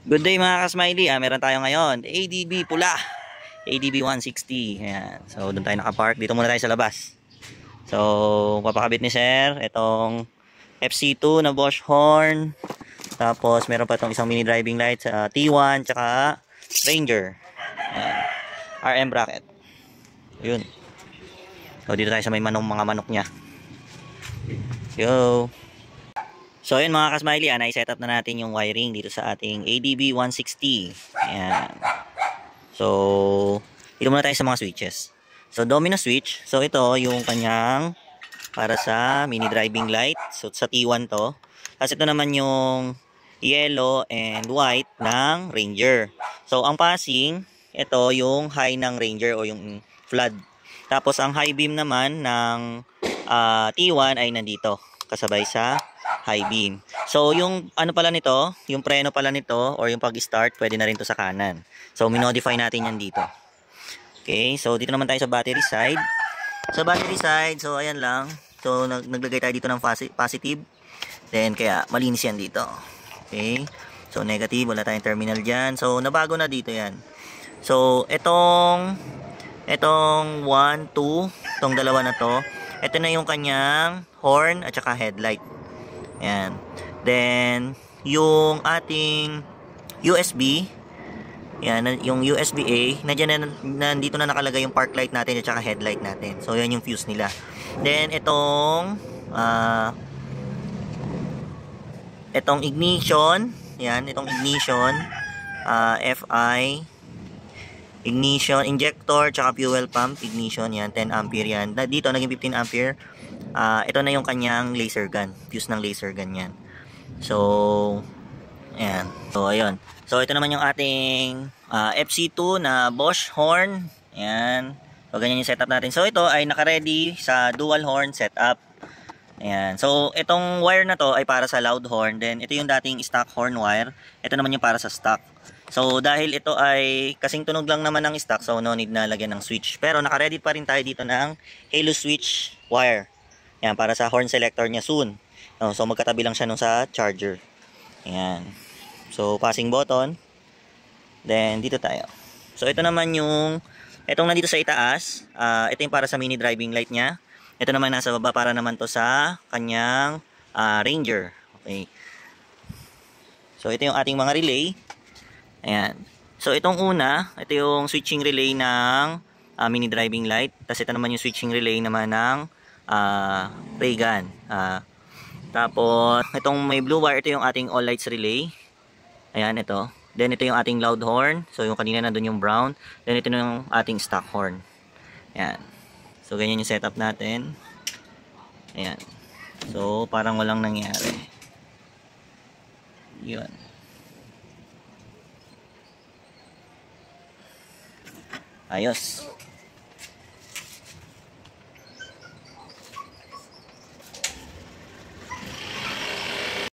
Good day mga ka-smiley. Meron tayo ngayon ADB pula, ADB 160. Ayan. So doon tayo nakapark. Dito muna tayo sa labas. So papakabit ni sir itong FC2 na Bosch horn. Tapos meron pa itong isang mini driving light sa T1 tsaka Ranger. Ayan. RM bracket. Yun. So dito tayo sa may mga manok niya. Yo. So ayun mga ka-smiley, na-set up na natin yung wiring dito sa ating ADB 160. Ayan. So, dito muna tayo sa mga switches. So, domino switch. So, ito yung kanyang para sa mini driving light. So, sa T1 to. Tapos ito naman yung yellow and white ng Ranger. So, ang passing, ito yung high ng Ranger o yung flood. Tapos, ang high beam naman ng T1 ay nandito. Kasabay sa high beam. So, yung ano pala nito, yung preno pala nito, or yung pag-start, pwede na rin to sa kanan. So, minodify natin yan dito. Okay, so dito naman tayo sa battery side. Sa battery side, so ayan lang. So, naglagay tayo dito ng positive. Then, kaya malinis yan dito. Okay, so negative, wala tayong terminal dyan. So, nabago na dito yan. So, itong 1, 2, itong dalawa na to, ito na yung kanyang horn at saka headlight. Ayan. Then, yung ating USB, yan, yung USB-A, nandito na nakalagay yung park light natin at saka headlight natin. So, yan yung fuse nila. Then, itong ignition, yan, itong ignition, FI, ignition, injector, tsaka fuel pump, ignition, yan, 10 ampere yan. Dito, naging 15 ampere. Ito na yung kanyang laser gun, fuse ng laser gun yan. So, ayan. So, ayun. So, ito naman yung ating FC2 na Bosch horn. Ayan. So, ganyan yung setup natin. So, ito ay naka-ready sa dual horn setup. Ayan. So, itong wire na to ay para sa loud horn. Then, ito yung dating stock horn wire. Ito naman yung para sa stock. So, dahil ito ay kasing tunog lang naman ng stock, so no need na lagyan ng switch. Pero, naka-ready pa rin tayo dito ng halo switch wire. Ayan, para sa horn selector niya soon. So, magkatabi lang siya nung sa charger. Ayan. So, passing button. Then, dito tayo. So, ito naman yung, itong nandito sa itaas, ito yung para sa mini driving light niya. Ito naman nasa baba para naman to sa kanyang Ranger. Okay. So, ito yung ating mga relay. Ayan. So, itong una, ito yung switching relay ng mini driving light. Tapos, ito naman yung switching relay naman ng ray gun. Tapos, itong may blue wire, ito yung ating all lights relay. Ayan, ito. Then, ito yung ating loud horn. So, yung kanina nandun yung brown. Then, ito yung ating stock horn. Ayan. So, ganyan yung setup natin. Ayan. So, parang walang nangyari. Yun. Ayos.